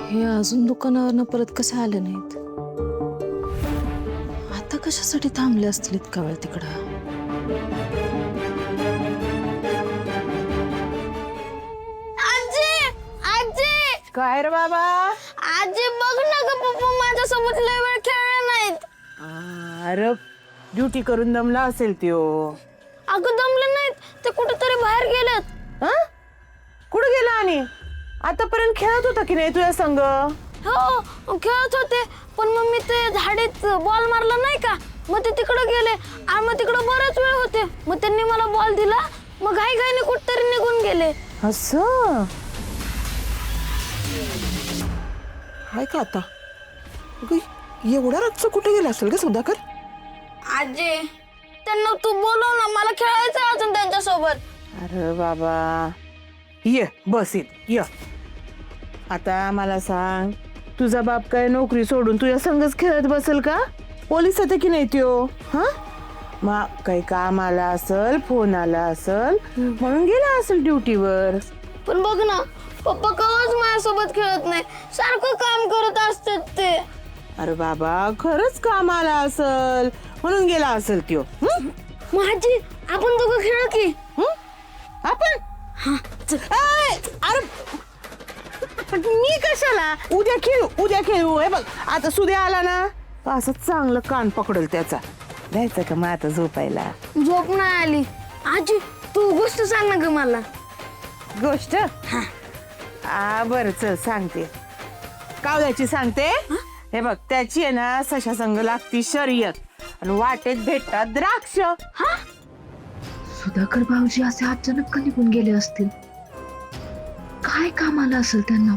हे अजून दुकानावरनं परत कसे आले नाहीत? आता कशासाठी थांबले असतील इतका वेळ तिकडं? आजी आजी काय रे बाबा? आजी बघ ना ग पप्पा माझ्यासोबत लय वेळ खेळले नाहीत. अरे ड्युटी करून दमला असेल त्यो. अगं दमले नाहीत ते कुठेतरी बाहेर गेलेत. हा? कुठं गेला आणि आतापर्यंत खेळत होता की नाही तुझ्या संग? हो खेळत होते पण मग मी ते झाडीत बॉल मारला नाही का मग ते तिकडे गेले आणि मग तिकडे बराच वेळ होते मग त्यांनी मला बॉल दिला मग घाई घाईने कुठतरी निघून गेले. असं हाय का आता? एवढा रातचं कुठे गेला असेल ग सुधाकर? आजी त्यांना तू बोलव ना मला खेळायचं अजून त्यांच्यासोबत. अरे बाबा ये बस ये. आता मला सांग तुझा बाप काय नोकरी सोडून तुझ्या संगच खेळत बसेल का? पोलीस येते की नाही त्यो? हा मग काही काम आला असल फोन आला असल म्हणून गेला असेल ड्युटीवर. पण बघ ना पप्पा कवाच माझ्यासोबत खेळत नाही सारखं काम करत असतात ते. अरे बाबा खरंच काम आला असल म्हणून गेला असेल त्यो. मग आजी आपण दोघं खेळू की? आपण अरे मी कशाला? उद्या खेळू. हे बघ आता सुद्या आला ना असं चांगलं कान पकडल त्याचा. जायचं का मग आता झोपायला? झोप नाही आली. आजी तू गोष्ट सांग ना ग मला. गोष्ट बरं चल सांगते. कावल्याची सांगते. हे बघ त्याची आहे ना सशा संग लागती शर्यत आणि वाटेत भेटतात द्राक्ष. सुधाकर भाऊजी असे अचानक का निघून गेले असतील? काय काम आलं असेल त्यांना?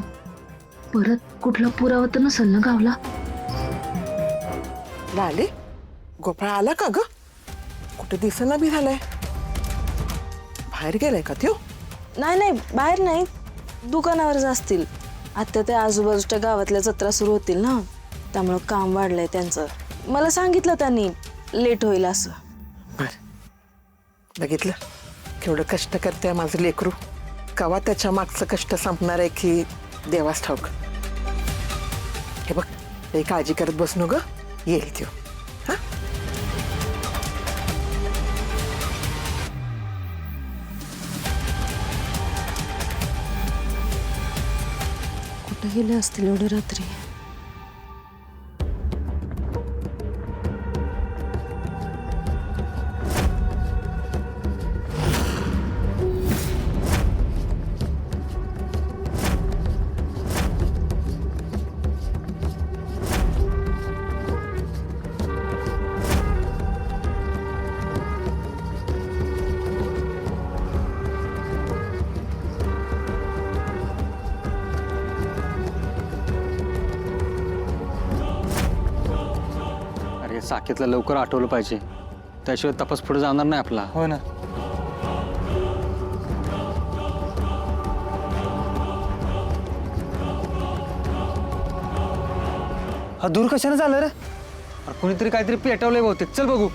परत कुठला पुरावा तर नसेल ना गावला? लाले गोपाळ आला का ग? कुठे दिसेना बी झालाय. बाहेर गेलाय का त्यो? नाही बाहेर नाही, दुकानावरच असतील. आता ते आजूबाजूच्या गावातल्या जत्रा सुरू होतील ना त्यामुळं काम वाढलंय त्यांचं. मला सांगितलं त्यांनी लेट होईल असं. बर बघितलं केवढं कष्ट करते माझं लेकरू. कवा त्याच्या मागचं कष्ट संपणार आहे की देवास ठाऊक. हे बघ काही काळजी करत बसू ग, येईल त्यो. कुठे गेले असतील एवढे रात्री? साकेतला लवकर आठवलं पाहिजे त्याशिवाय तपास पुढे जाणार नाही आपला. हो ना. हा दूर कशाने झालं रे? कोणीतरी काहीतरी पेटवलंय बहुतेक. चल बघू.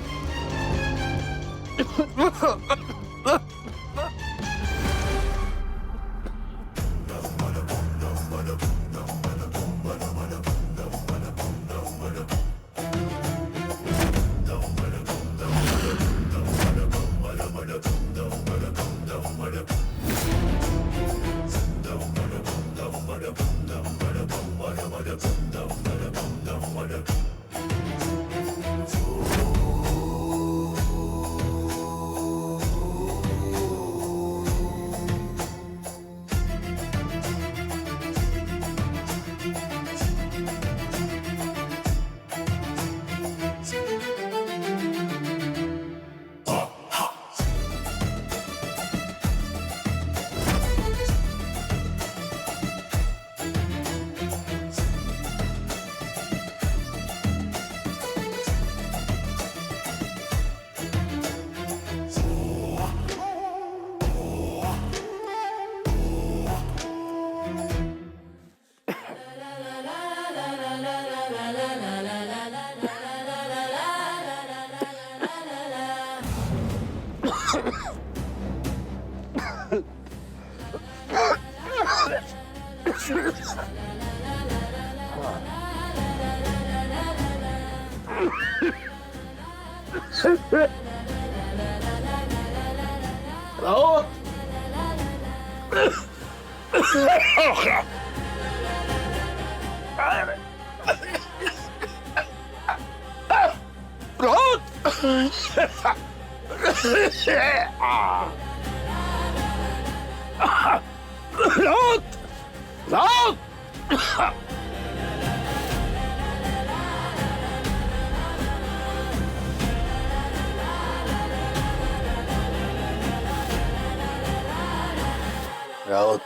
राऊत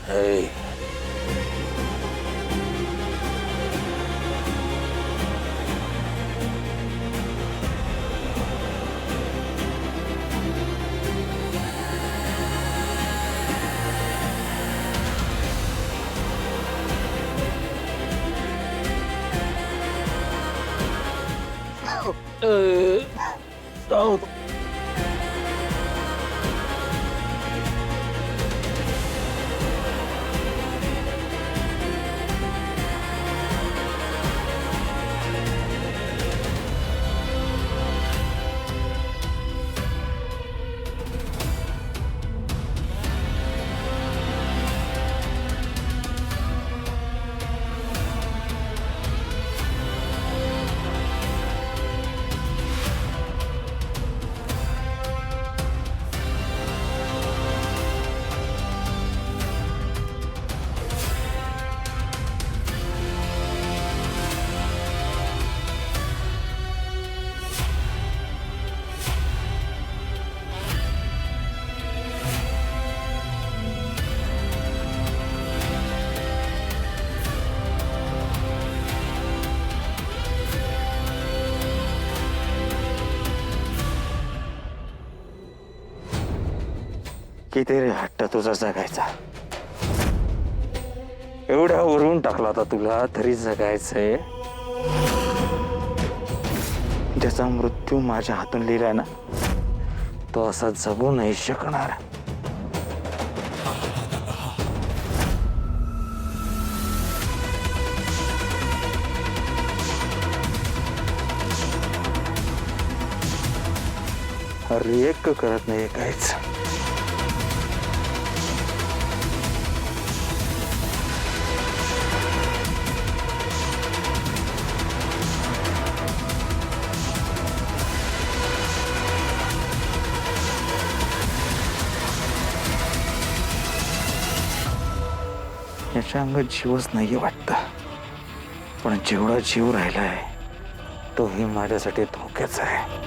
हे राऊत किती रे हट्ट तुझा जगायचा. एवढा वरून टाकला होता तुला तरी जगायचंय. ज्याचा मृत्यू माझ्या हातून लिहिलाय ना तो असा जगू नाही शकणार. रेक करत नाही काहीच. याच्या अंगात जीवच नाहीये वाटतं. पण जेवढा जीव राहिलाय तोही माझ्यासाठी धोक्याचा आहे.